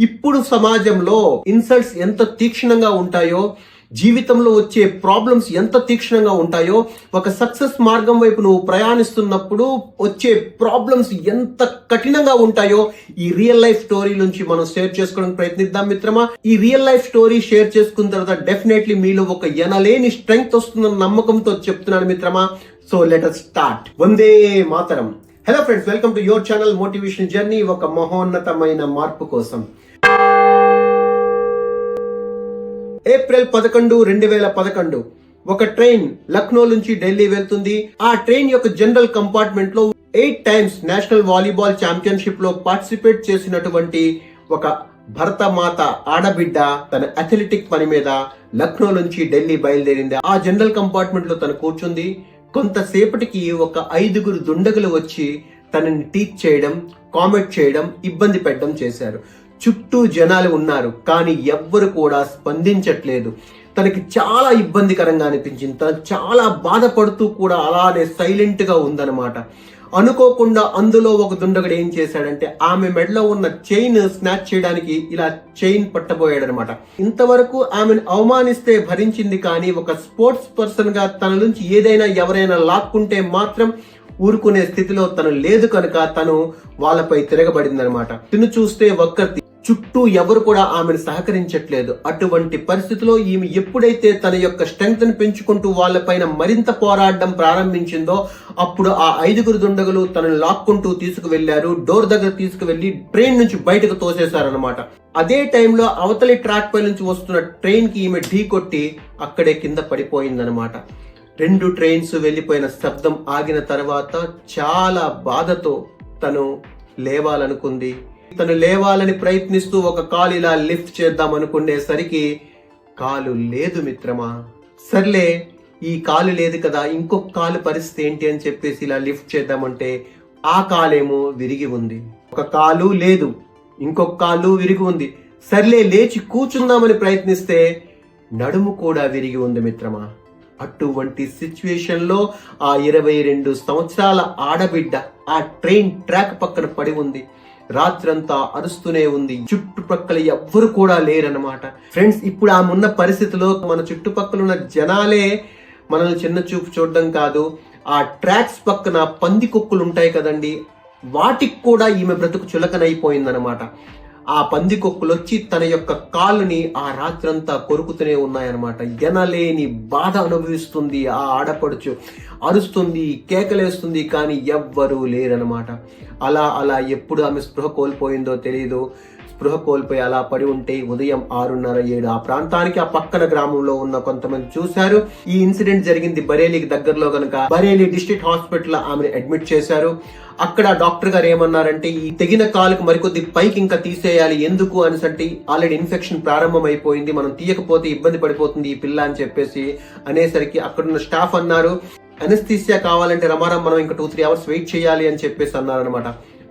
ఇప్పుడు సమాజంలో ఇన్సల్ట్స్ ఎంత తీక్షణంగా ఉంటాయో, జీవితంలో వచ్చే ప్రాబ్లమ్స్ ఎంత తీక్షణంగా ఉంటాయో, ఒక సక్సెస్ మార్గం వైపు నువ్వు ప్రయాణిస్తున్నప్పుడు వచ్చే ప్రాబ్లమ్స్ ఎంత కఠినంగా ఉంటాయో ఈ రియల్ లైఫ్ స్టోరీ నుంచి మనం షేర్ చేసుకోవడానికి ప్రయత్నిద్దాం మిత్రమా. ఈ రియల్ లైఫ్ స్టోరీ షేర్ చేసుకున్న తర్వాత డెఫినెట్లీ మీలో ఒక ఎనలేని స్ట్రెంగ్త్ వస్తుందన్న నమ్మకంతో చెప్తున్నాను మిత్రమా. So let us start. Vande Mataram. Hello friends, welcome to your channel motivation journey, ఒక మహోన్నతమైన మార్పు కోసం. ఏప్రిల్ 11, 2011 ఒక ట్రైన్ లక్నో నుంచి ఢిల్లీ వెళ్తుంది. ఆ ట్రైన్ యొక్క జనరల్ కంపార్ట్మెంట్ లో 8 times నేషనల్ వాలీబాల్ ఛాంపియన్షిప్ లో పార్టిసిపేట్ చేసినటువంటి ఒక భరతమాత ఆడబిడ్డ తన అథ్లెటిక్ పని మీద లక్నో నుంచి ఢిల్లీ బయలుదేరింది. ఆ జనరల్ కంపార్ట్మెంట్ లో తను కూర్చుంది. కొంతసేపటికి ఒక 5 దుండగులు వచ్చి తనని టీచ్ చేయడం, కామెంట్ చేయడం, ఇబ్బంది పెట్టడం చేశారు. చుట్టూ జనాలు ఉన్నారు, కానీ ఎవ్వరు కూడా స్పందించట్లేదు. తనకి చాలా ఇబ్బందికరంగా అనిపించింది. తను చాలా బాధపడుతూ కూడా అలానే సైలెంట్ గా ఉందన్నమాట. అనుకోకుండా అందులో ఒక దుండగుడు ఏం చేశాడంటే ఆమె మెడలో ఉన్న చైన్ స్నాచ్ చేయడానికి ఇలా చైన్ పట్టబోయాడనమాట. ఇంతవరకు ఆమెను అవమానిస్తే భరించింది, కానీ ఒక స్పోర్ట్స్ పర్సన్ గా తన నుంచి ఏదైనా ఎవరైనా లాక్కుంటే మాత్రం ఊరుకునే స్థితిలో తను లేదు కనుక తను వాళ్ళపై తిరగబడింది అనమాట. తిను చూస్తే ఒక్కటి చుట్టూ ఎవరు కూడా ఆమెను సహకరించట్లేదు. అటువంటి పరిస్థితిలో ఈమె ఎప్పుడైతే తన యొక్క స్ట్రెంగ్త్ ని పెంచుకుంటూ వాళ్ళపైన మరింత పోరాడడం ప్రారంభించిందో అప్పుడు ఆ 5 దుండగులు తనను లాక్కుంటూ తీసుకువెళ్లారు. డోర్ దగ్గర తీసుకువెళ్లి ట్రైన్ నుంచి బయటకు తోసేశారనమాట. అదే టైంలో అవతలి ట్రాక్ పై నుంచి వస్తున్న ట్రైన్ కి ఈమె ఢీ కొట్టి అక్కడే కింద పడిపోయిందనమాట. 2 ట్రైన్స్ వెళ్లిపోయిన శబ్దం ఆగిన తర్వాత చాలా బాధతో తను లేవాలనుకుంది. తను లేవాలని ప్రయత్నిస్తూ ఒక కాలు ఇలా లిఫ్ట్ చేద్దాం అనుకునేసరికి కాలు లేదు మిత్రమా. సర్లే, ఈ కాలు లేదు కదా, ఇంకొక కాలు పరిస్థితి ఏంటి అని చెప్పేసి ఇలా లిఫ్ట్ చేద్దామంటే ఆ కాలేమో విరిగి ఉంది. ఒక కాలు లేదు, ఇంకొక కాలు విరిగి ఉంది. సర్లే లేచి కూర్చుందామని ప్రయత్నిస్తే నడుము కూడా విరిగి ఉంది మిత్రమా. అటువంటి సిచ్యువేషన్ లో ఆ 22 సంవత్సరాల ఆడబిడ్డ ఆ ట్రైన్ ట్రాక్ పక్కన పడి ఉంది. రాత్రంతా అరుస్తూనే ఉంది. చుట్టుపక్కల ఎవ్వరు కూడా లేరన్నమాట. ఫ్రెండ్స్, ఇప్పుడు ఆమె ఉన్న పరిస్థితిలో మన చుట్టుపక్కల ఉన్న జనాలే మనల్ని చిన్న చూపు చూడడం కాదు, ఆ ట్రాక్స్ పక్కన పంది కుక్కలు ఉంటాయి కదండి, వాటికి కూడా ఈమె బ్రతుకు చులకనైపోయిందనమాట. ఆ పంది కుక్కలు వచ్చి తన యొక్క కాలుని ఆ రాత్రంతా కొరుకుతూనే ఉన్నాయన్నమాట. ఎనలేని బాధ అనుభవిస్తుంది ఆ ఆడపడుచు. అరుస్తుంది, కేకలేస్తుంది, కానీ ఎవ్వరూ లేరనమాట. అలా ఎప్పుడు ఆమె స్పృహ కోల్పోయిందో తెలియదు. స్పృహ కోల్పోయి అలా పడి ఉంటే ఉదయం 6:30, 7 ఆ ప్రాంతానికి ఆ పక్కన గ్రామంలో ఉన్న కొంతమంది చూశారు. ఈ ఇన్సిడెంట్ జరిగింది బరేలీకి దగ్గరలో కనుక బరేలీ డిస్ట్రిక్ట్ హాస్పిటల్ ఆమెను అడ్మిట్ చేశారు. అక్కడ డాక్టర్ గారు ఏమన్నారంటే ఈ తెగిన కాలుకు మరికొద్ది పైకి ఇంకా తీసేయాలి. ఎందుకు అనేసంటే ఆల్రెడీ ఇన్ఫెక్షన్ ప్రారంభం అయిపోయింది, మనం తీయకపోతే ఇబ్బంది పడిపోతుంది ఈ పిల్ల అని చెప్పేసి అనేసరికి అక్కడున్న స్టాఫ్ అన్నారు అనస్థీసియా కావాలంటే రమారం మనం ఇంకా 2-3 hours వెయిట్ చేయాలి అని చెప్పేసి అన్నారనమాట.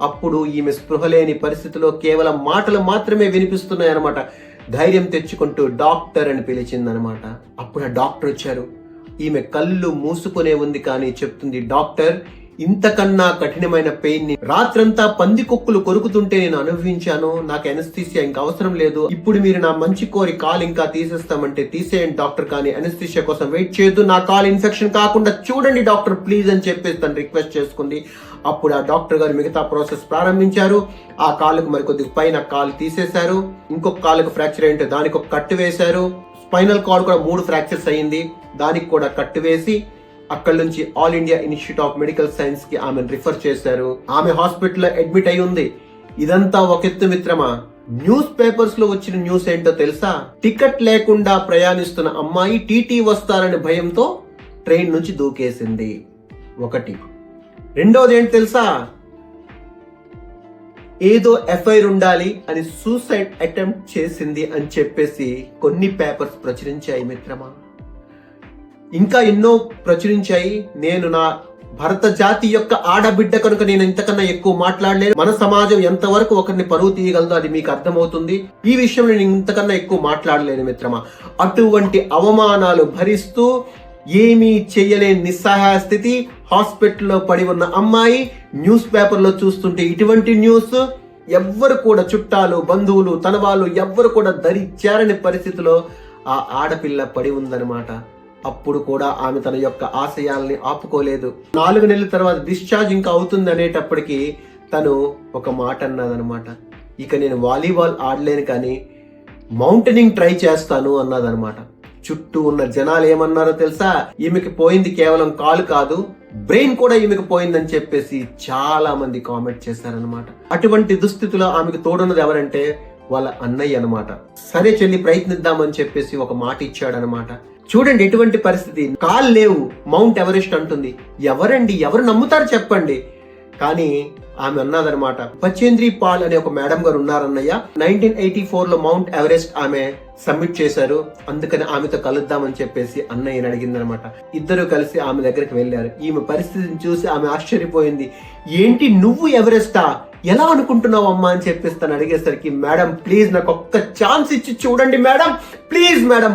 అప్పుడు ఈమె స్పృహ లేని పరిస్థితిలో కేవలం మాటలు మాత్రమే వినిపిస్తున్నాయి అనమాట. ధైర్యం తెచ్చుకుంటూ డాక్టర్ అని పిలిచిందనమాట. అప్పుడు ఆ డాక్టర్ వచ్చారు. ఈమె కళ్ళు మూసుకునే ఉంది, కానీ చెప్తుంది, డాక్టర్, ఇంతకన్నా కఠినమైన పెయిన్ ని రాత్రంతా పంది కుక్కలు కొరుకుతుంటే నేను అనుభవించాను. నాకు అనస్థీసియా ఇంకా అవసరం లేదు. ఇప్పుడు మీరు నా మంచి కోరి కాలు ఇంకా తీసేస్తామంటే తీసేయండి డాక్టర్, కానీ అనస్థీసియా కోసం వెయిట్ చేయొద్దు. నా కాలు ఇన్ఫెక్షన్ కాకుండా చూడండి డాక్టర్ ప్లీజ్ అని చెప్పేసి తను రిక్వెస్ట్ చేసుకుంది. అప్పుడు ఆ డాక్టర్ గారు మిగతా ప్రాసెస్ ప్రారంభించారు. ఆ కాలుకు మరికొద్ది పైన కాలు తీసేశారు. ఇంకొక కాలుకు ఫ్రాక్చర్ అయింటే దానికి ఒక కట్టు వేశారు. స్పైనల్ కార్డ్ కూడా 3 ఫ్రాక్చర్స్ అయ్యింది, దానికి కూడా కట్టు వేసి అక్కడి నుంచి all India institute of medical science కి ఆమెను రిఫర్ చేశారు. ఆమె హాస్పిటల్ లో అడ్మిట్ అయి ఉంది. ఇదంతా ఒక ఎత్తు మిత్రమా. న్యూస్ పేపర్స్ లో వచ్చిన న్యూస్ ఏంటో తెలుసా? టికెట్ లేకుండా ప్రయాణిస్తున్న అమ్మాయి టీటీ వస్తారని భయంతో ట్రైన్ నుంచి దూకేసింది. ఒకటి. రెండోది ఏంటి తెలుసా? ఏదో ఎఫ్ఐఆర్ ఉండాలి అని సూసైడ్ అటెంప్ట్ చేసింది అని చెప్పేసి కొన్ని పేపర్స్ ప్రచురించాయి మిత్రమా. ఇంకా ఎన్నో ప్రచురించాయి. నేను నా భరత జాతి యొక్క ఆడబిడ్డ కనుక నేను ఇంతకన్నా ఎక్కువ మాట్లాడలేను. మన సమాజం ఎంతవరకు ఒకరిని పరువు తీయగలదో అది మీకు అర్థమవుతుంది. ఈ విషయంలో నేను ఇంతకన్నా ఎక్కువ మాట్లాడలేను మిత్రమా. అటువంటి అవమానాలు భరిస్తూ ఏమీ చెయ్యలేని నిస్సహాయ స్థితి, హాస్పిటల్లో పడి ఉన్న అమ్మాయి న్యూస్ పేపర్లో చూస్తుంటే ఇటువంటి న్యూస్ ఎవ్వరు కూడా చుట్టాలు, బంధువులు, తన వాళ్ళు ఎవ్వరు కూడా దరి చేరని పరిస్థితిలో ఆ ఆడపిల్ల పడి ఉందన్నమాట. అప్పుడు కూడా ఆమె తన యొక్క ఆశయాల్ని ఆపుకోలేదు. 4 నెలల తర్వాత డిశ్చార్జ్ ఇంకా అవుతుంది అనేటప్పటికీ తను ఒక మాట అన్నదనమాట, ఇక నేను వాలీబాల్ ఆడలేను కానీ మౌంటైనింగ్ ట్రై చేస్తాను అన్నదనమాట. చుట్టూ ఉన్న జనాలు ఏమన్నారో తెలుసా? ఈమెకి పోయింది కేవలం కాలు కాదు, బ్రెయిన్ కూడా ఈమెకి పోయిందని చెప్పేసి చాలా మంది కామెంట్ చేశారనమాట. అటువంటి దుస్థితిలో ఆమెకు తోడున్నది ఎవరంటే వాళ్ళ అన్నయ్య అనమాట. సరే చెల్లి ప్రయత్నిద్దామని చెప్పేసి ఒక మాట ఇచ్చాడనమాట. చూడండి ఎటువంటి పరిస్థితి, కాళ్ళు లేవు, మౌంట్ ఎవరెస్ట్ అంటుంది. ఎవరు నమ్ముతారు చెప్పండి? కానీ ఆమె అన్నదనమాట, బచేంద్రి పాల్ అనే ఒక మేడం గారు ఉన్నారన్నయ్య, 1984లో మౌంట్ ఎవరెస్ట్ ఆమె సబ్మిట్ చేశారు, అందుకని ఆమెతో కలుద్దామని చెప్పేసి అన్నయ్యని అడిగిందనమాట. ఇద్దరు కలిసి ఆమె దగ్గరికి వెళ్ళారు. ఈమె పరిస్థితిని చూసి ఆమె ఆశ్చర్యపోయింది. ఏంటి నువ్వు ఎవరెస్టా, ఎలా అనుకుంటున్నావు అమ్మా అని చెప్పేసి తను అడిగేసరికి, మేడం ప్లీజ్ నాకు ఒక్క ఛాన్స్ ఇచ్చి చూడండి మేడం, ప్లీజ్ మేడం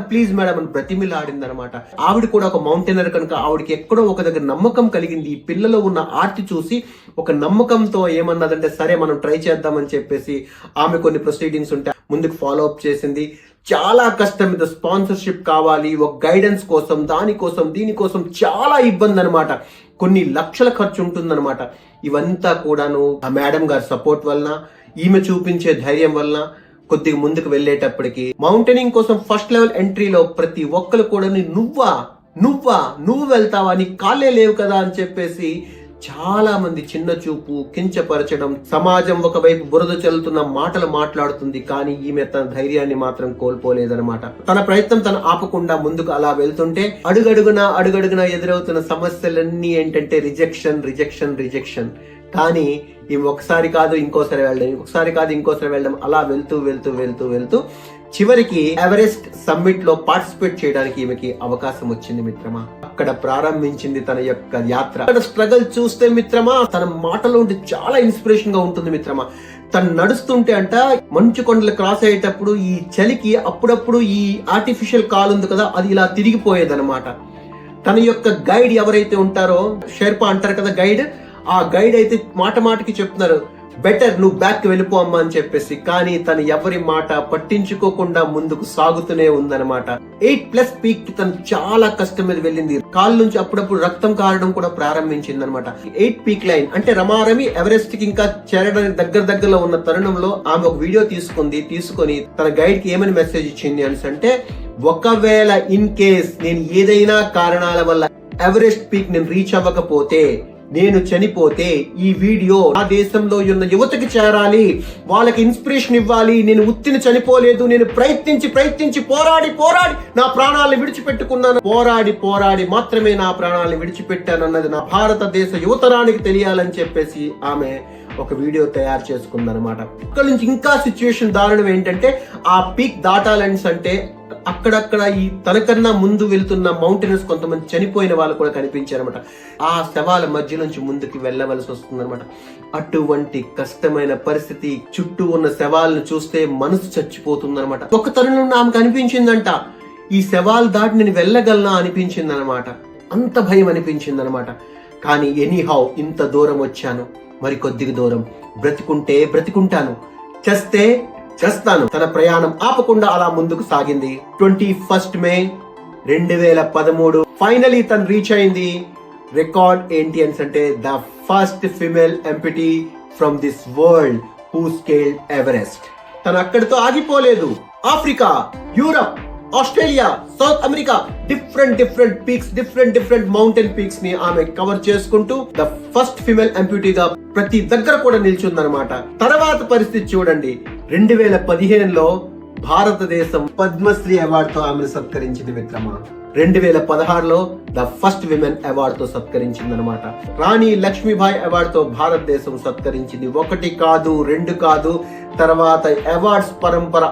అని బ్రతిమిలాడింది అనమాట. ఆవిడ కూడా ఒక మౌంటైనర్ కనుక ఆవిడకి ఎక్కడో ఒక దగ్గర నమ్మకం కలిగింది. ఈ పిల్లలో ఉన్న ఆర్ట్ చూసి ఒక నమ్మకంతో ఏమన్నదంటే సరే మనం ట్రై చేద్దామని చెప్పేసి ఆమె కొన్ని ప్రొసీడింగ్స్ ఉంటే ముందుకు ఫాలో అప్ చేసింది. చాలా కష్టం మీద, స్పాన్సర్షిప్ కావాలి, ఒక గైడెన్స్ కోసం, దీనికోసం చాలా ఇబ్బంది అనమాట. కొన్ని లక్షల ఖర్చు ఉంటుందన్నమాట. ఇవంతా కూడాను ఆ మేడం గారి సపోర్ట్ వలన, ఈమె చూపించే ధైర్యం వలన కొద్దిగా ముందుకు వెళ్ళేటప్పటికి మౌంటైనింగ్ కోసం ఫస్ట్ లెవెల్ ఎంట్రీలో ప్రతి ఒక్కరు కూడా నువ్వు వెళ్తావా, నీ కాళ్ళే లేవు కదా అని చెప్పేసి చాలా మంది చిన్న చూపు, కించపరచడం, సమాజం ఒకవైపు బురద చల్లుతున్న మాటలు మాట్లాడుతుంది. కానీ ఈమె తన ధైర్యాన్ని మాత్రం కోల్పోలేదన్నమాట. తన ప్రయత్నం తను ఆపకుండా ముందుకు అలా వెళ్తుంటే అడుగడుగునా ఎదురవుతున్న సమస్యలన్నీ ఏంటంటే రిజెక్షన్. కానీ ఈమె ఒకసారి కాదు ఇంకోసారి వెళ్ళడం, అలా వెళ్తూ చివరికి ఎవరెస్ట్ సమ్మిట్ లో పార్టిసిపేట్ చేయడానికి ఈమెకి అవకాశం వచ్చింది మిత్రమా. అక్కడ ప్రారంభించింది తన యొక్క యాత్ర. అక్కడ స్ట్రగల్ చూస్తే మిత్రమా, తన మాటలో ఉంటే చాలా ఇన్స్పిరేషన్ గా ఉంటుంది మిత్రమా. తను నడుస్తుంటే అంట మంచు కొండలు క్రాస్ అయ్యేటప్పుడు ఈ చలికి అప్పుడప్పుడు ఈ ఆర్టిఫిషియల్ కాలు ఉంది కదా, అది ఇలా తిరిగిపోయేదన్నమాట. తన యొక్క గైడ్ ఎవరైతే ఉంటారో, షెర్పా అంటారు కదా గైడ్, ఆ గైడ్ అయితే మాటకి చెప్తున్నారు, బెటర్ నువ్వు బ్యాక్ వెళ్ళిపో అమ్మా అని చెప్పేసి. కానీ తను ఎవరి మాట పట్టించుకోకుండా ముందుకు సాగుతూనే ఉందన్నమాట. 8+ పీక్ కి తను చాలా కష్టం మీద వెళ్ళింది. కాళ్ళ నుంచి అప్పుడప్పుడు రక్తం కారడం కూడా ప్రారంభించింది అనమాట. 8 పీక్ లైన్ అంటే రమారమి ఎవరెస్ట్ కి ఇంకా చేరడానికి దగ్గరలో ఉన్న తరుణంలో ఆమె ఒక వీడియో తీసుకొని తన గైడ్ కి ఏమని మెసేజ్ ఇచ్చింది అంటే, ఒకవేళ ఇన్ కేస్ నేను ఏదైనా కారణాల వల్ల ఎవరెస్ట్ పీక్ నేను రీచ్ అవ్వకపోతే, నేను చనిపోతే ఈ వీడియో ఆ దేశంలో ఉన్న యువతకి చేరాలి, వాళ్ళకి ఇన్స్పిరేషన్ ఇవ్వాలి. నేను ఉత్తిని చనిపోలేదు, నేను ప్రయత్నించి పోరాడి నా ప్రాణాలను విడిచిపెట్టుకున్నాను, పోరాడి మాత్రమే నా ప్రాణాలను విడిచిపెట్టానన్నది నా భారతదేశ యువతరానికి తెలియాలని చెప్పేసి ఆమె ఒక వీడియో తయారు చేసుకుందనమాట. అక్కడ నుంచి ఇంకా సిచ్యువేషన్ దారుణం ఏంటంటే, ఆ పీక్ దాటాలని అంటే అక్కడక్కడ ఈ తనకన్నా ముందు వెళ్తున్న మౌంటైనర్స్ కొంతమంది చనిపోయిన వాళ్ళు కూడా కనిపించారనమాట. ఆ శవాల మధ్య నుంచి ముందుకు వెళ్ళవలసి వస్తుందన్నమాట. అటువంటి కష్టమైన పరిస్థితి, చుట్టూ ఉన్న శవాలను చూస్తే మనసు చచ్చిపోతుందన్నమాట. ఒక తరుణం ఆమెకు అనిపించిందంట, ఈ శవాలు దాటి నేను వెళ్ళగలనా అనిపించింది అనమాట. అంత భయం అనిపించింది అనమాట. కానీ ఎనీహౌ ఇంత దూరం వచ్చాను, మరి కొద్దిగా దూరం బ్రతికుంటాను, చేస్తాను. తన ప్రయాణం ఆపకుండా అలా ముందుకు సాగింది. 21 మే 2013 ఫైనలీ తను రీచ్ అయింది. రికార్డ్ ఏంటి అంటే, the first female amputee from this world who scaled Everest. తను అక్కడితో ఆగిపోలేదు. Africa, Europe, Australia, South America, different peaks, different mountain peaks ని ఆమె కవర్ చేసుకుంటూ ద ఫస్ట్ ఫిమేల్ ఎంప్యూటీగా ప్రతి దగ్గర కూడా నిల్చుందనమాట. తర్వాత పరిస్థితి చూడండి, 2015లో భారతదేశం పద్మశ్రీ అవార్డుతో ఆమెను సత్కరించింది మిత్రమా. 2016లో ద ఫస్ట్ విమెన్ అవార్డుతో సత్కరించింది అనమాట. రాణి లక్ష్మీబాయి అవార్డుతో భారతదేశం సత్కరించింది. 1 కాదు 2 కాదు. తర్వాత అవార్డ్స్ పరంపర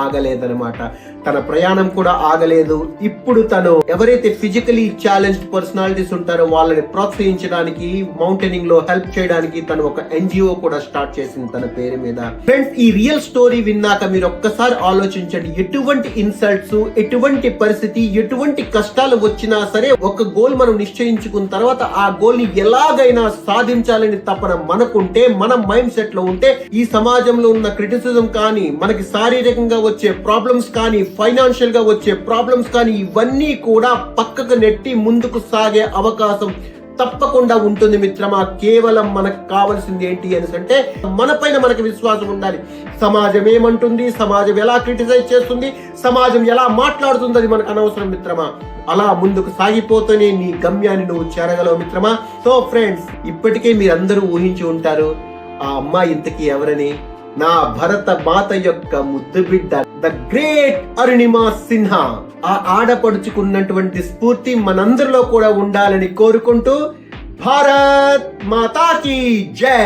ఆగలేదనమాట. తన ప్రయాణం కూడా ఆగలేదు. ఇప్పుడు తను ఎవరైతే ఫిజికలీ ఛాలెంజ్డ్ పర్సనాలిటీస్ ఉంటారో వాళ్ళని ప్రోత్సహించడానికి, మౌంటైనింగ్ లో హెల్ప్ చేయడానికి తను ఒక NGO కూడా స్టార్ట్ చేసింది తన పేరు మీద. ఫ్రెండ్స్, ఈ రియల్ స్టోరీ విన్నాక మీరు ఒక్కసారి ఆలోచించండి, ఎటువంటి ఇన్సల్ట్స్, ఎటువంటి పరిస్థితి, ఎటువంటి ఎటువంటి కష్టాలు వచ్చినా సరే ఒక గోల్ మనం నిశ్చయించుకున్న తర్వాత ఆ గోల్ ని ఎలాగైనా సాధించాలని తపన మనకుంటే, మన మైండ్ సెట్ లో ఉంటే, ఈ సమాజంలో ఉన్న క్రిటిసిజం కానీ, మనకి శారీరకంగా వచ్చే ప్రాబ్లమ్స్ కానీ, ఫైనాన్షియల్ గా వచ్చే ప్రాబ్లమ్స్ కానీ, ఇవన్నీ కూడా పక్కకు నెట్టి ముందుకు సాగే అవకాశం తప్పకుండా ఉంటుంది మిత్రమా. కేవలం మనకు కావాల్సింది ఏంటి అని అంటే మన పైన మనకి విశ్వాసం ఉండాలి. సమాజం ఏమంటుంది, సమాజం ఎలా క్రిటిసైజ్ చేస్తుంది, సమాజం ఎలా మాట్లాడుతుంది, అది మనకు అనవసరం మిత్రమా. అలా ముందుకు సాగిపోతూనే నీ గమ్యాన్ని నువ్వు చేరగలవు మిత్రమా. సో ఫ్రెండ్స్, ఇప్పటికే మీరందరూ ఊహించి ఉంటారు ఆ అమ్మాయి ఇంతకీ ఎవరని. నా భరత మాత యొక్క ముద్దు బిడ్డ ద గ్రేట్ అరుణిమా సిన్హా. ఆ ఆడపడుచుకున్నటువంటి స్ఫూర్తి మనందరిలో కూడా ఉండాలని కోరుకుంటూ భారత్ మాతాకి జై.